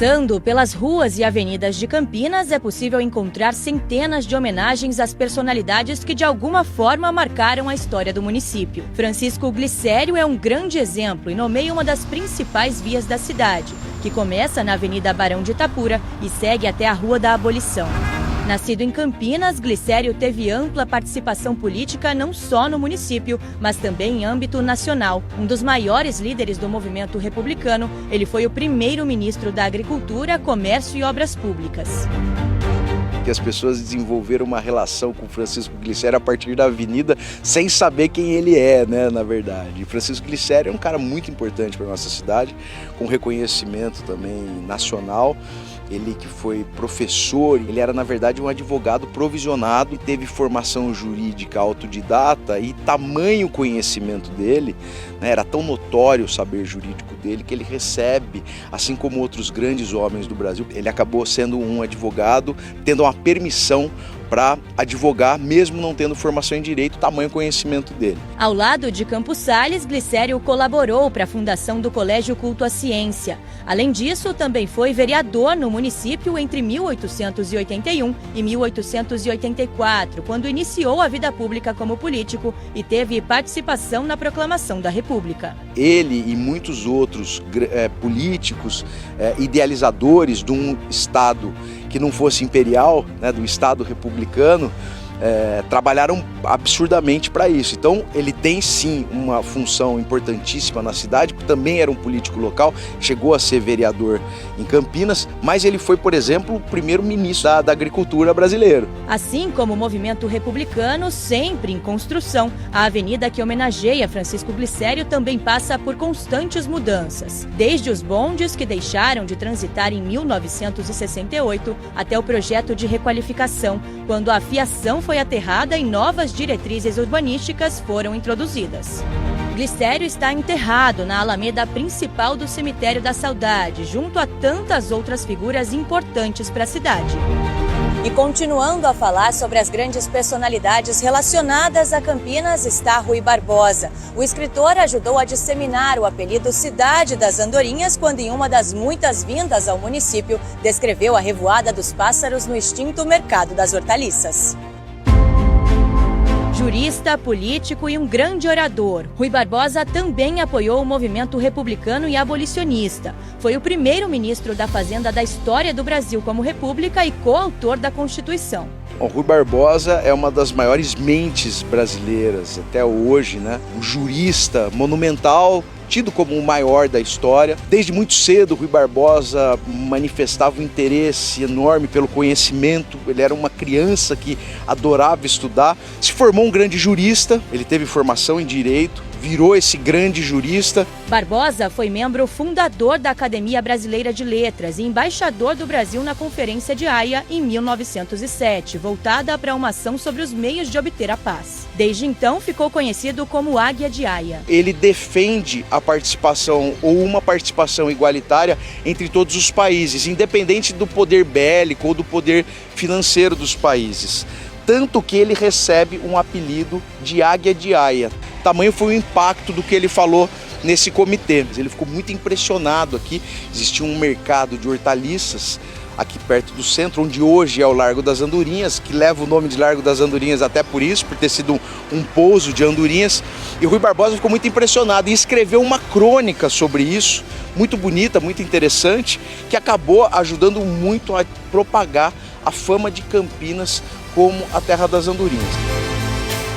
Passando pelas ruas e avenidas de Campinas, é possível encontrar centenas de homenagens às personalidades que de alguma forma marcaram a história do município. Francisco Glicério é um grande exemplo e nomeia uma das principais vias da cidade, que começa na Avenida Barão de Itapura e segue até a Rua da Abolição. Nascido em Campinas, Glicério teve ampla participação política não só no município, mas também em âmbito nacional. Um dos maiores líderes do movimento republicano, ele foi o primeiro ministro da Agricultura, Comércio e Obras Públicas. Que as pessoas desenvolveram uma relação com Francisco Glicério a partir da avenida, sem saber quem ele é, né, na verdade. E Francisco Glicério é um cara muito importante para a nossa cidade, com reconhecimento também nacional. Ele que foi professor, ele era na verdade um advogado provisionado, teve formação jurídica autodidata e tamanho conhecimento dele, né, era tão notório o saber jurídico dele que ele recebe, assim como outros grandes homens do Brasil, ele acabou sendo um advogado, tendo uma permissão para advogar, mesmo não tendo formação em direito, tamanho conhecimento dele. Ao lado de Campos Sales, Glicério colaborou para a fundação do Colégio Culto à Ciência. Além disso, também foi vereador no município entre 1881 e 1884, quando iniciou a vida pública como político e teve participação na proclamação da República. Ele e muitos outros políticos, idealizadores de um Estado que não fosse imperial, né, do Estado republicano, trabalharam absurdamente para isso. Então ele tem sim uma função importantíssima na cidade, porque também era um político local, chegou a ser vereador em Campinas, mas ele foi, por exemplo, o primeiro ministro da Agricultura brasileiro. Assim como o movimento republicano, sempre em construção, a avenida que homenageia Francisco Glicério também passa por constantes mudanças. Desde os bondes que deixaram de transitar em 1968 até o projeto de requalificação, quando a fiação foi aterrada e novas diretrizes urbanísticas foram introduzidas. Glicério está enterrado na alameda principal do Cemitério da Saudade, junto a tantas outras figuras importantes para a cidade. E continuando a falar sobre as grandes personalidades relacionadas a Campinas está Rui Barbosa. O escritor ajudou a disseminar o apelido Cidade das Andorinhas quando, em uma das muitas vindas ao município, descreveu a revoada dos pássaros no extinto mercado das hortaliças. Jurista, político e um grande orador, Rui Barbosa também apoiou o movimento republicano e abolicionista. Foi o primeiro ministro da Fazenda da história do Brasil como república e coautor da Constituição. Bom, Rui Barbosa é uma das maiores mentes brasileiras até hoje, né? Um jurista monumental, tido como o maior da história. Desde muito cedo, Rui Barbosa manifestava um interesse enorme pelo conhecimento. Ele era uma criança que adorava estudar. Se formou um grande jurista, ele teve formação em direito, virou esse grande jurista. Barbosa foi membro fundador da Academia Brasileira de Letras e embaixador do Brasil na Conferência de Haia em 1907, voltada para uma ação sobre os meios de obter a paz. Desde então, ficou conhecido como Águia de Haia. Ele defende a participação ou uma participação igualitária entre todos os países, independente do poder bélico ou do poder financeiro dos países. Tanto que ele recebe um apelido de Águia de Haia. Tamanho foi o impacto do que ele falou nesse comitê. Ele ficou muito impressionado aqui. Existia um mercado de hortaliças aqui perto do centro, onde hoje é o Largo das Andorinhas, que leva o nome de Largo das Andorinhas até por isso, por ter sido um pouso de andorinhas. E Rui Barbosa ficou muito impressionado e escreveu uma crônica sobre isso, muito bonita, muito interessante, que acabou ajudando muito a propagar a fama de Campinas como a terra das andorinhas.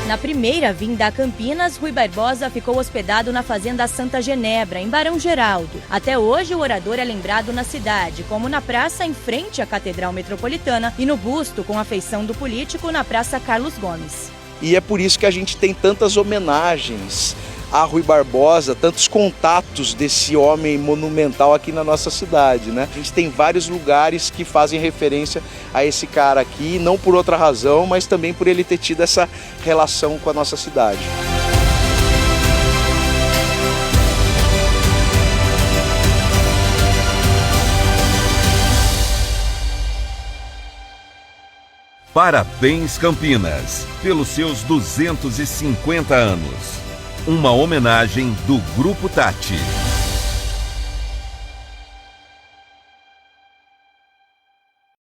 Na primeira vinda a Campinas, Rui Barbosa ficou hospedado na Fazenda Santa Genebra, em Barão Geraldo. Até hoje, o orador é lembrado na cidade, como na praça em frente à Catedral Metropolitana e no busto com a feição do político na Praça Carlos Gomes. E é por isso que a gente tem tantas homenagens a Rui Barbosa, tantos contatos desse homem monumental aqui na nossa cidade, né? A gente tem vários lugares que fazem referência a esse cara aqui, não por outra razão, mas também por ele ter tido essa relação com a nossa cidade. Parabéns, Campinas, pelos seus 250 anos. Uma homenagem do Grupo Tati.